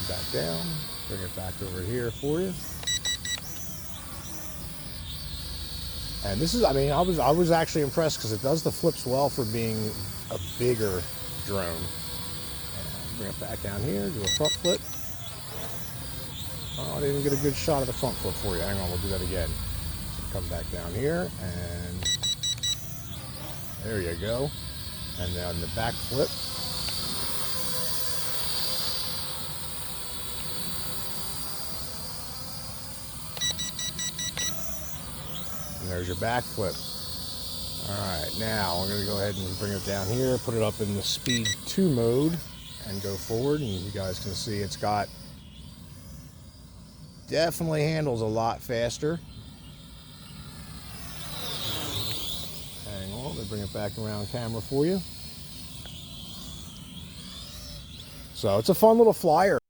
back down, bring it back over here for you. And this is, I mean, I was actually impressed because it does the flips well for being a bigger drone. And bring it back down here, do a front flip. Oh, I didn't get a good shot of the front flip for you. Hang on, we'll do that again. So come back down here, and there you go. And then the back flip. And there's your back flip. All right, now we're gonna go ahead and bring it down here, put it up in the speed 2 mode and go forward. And you guys can see it's got, definitely handles a lot faster. Hang on, let me bring it back around camera for you. So it's a fun little flyer.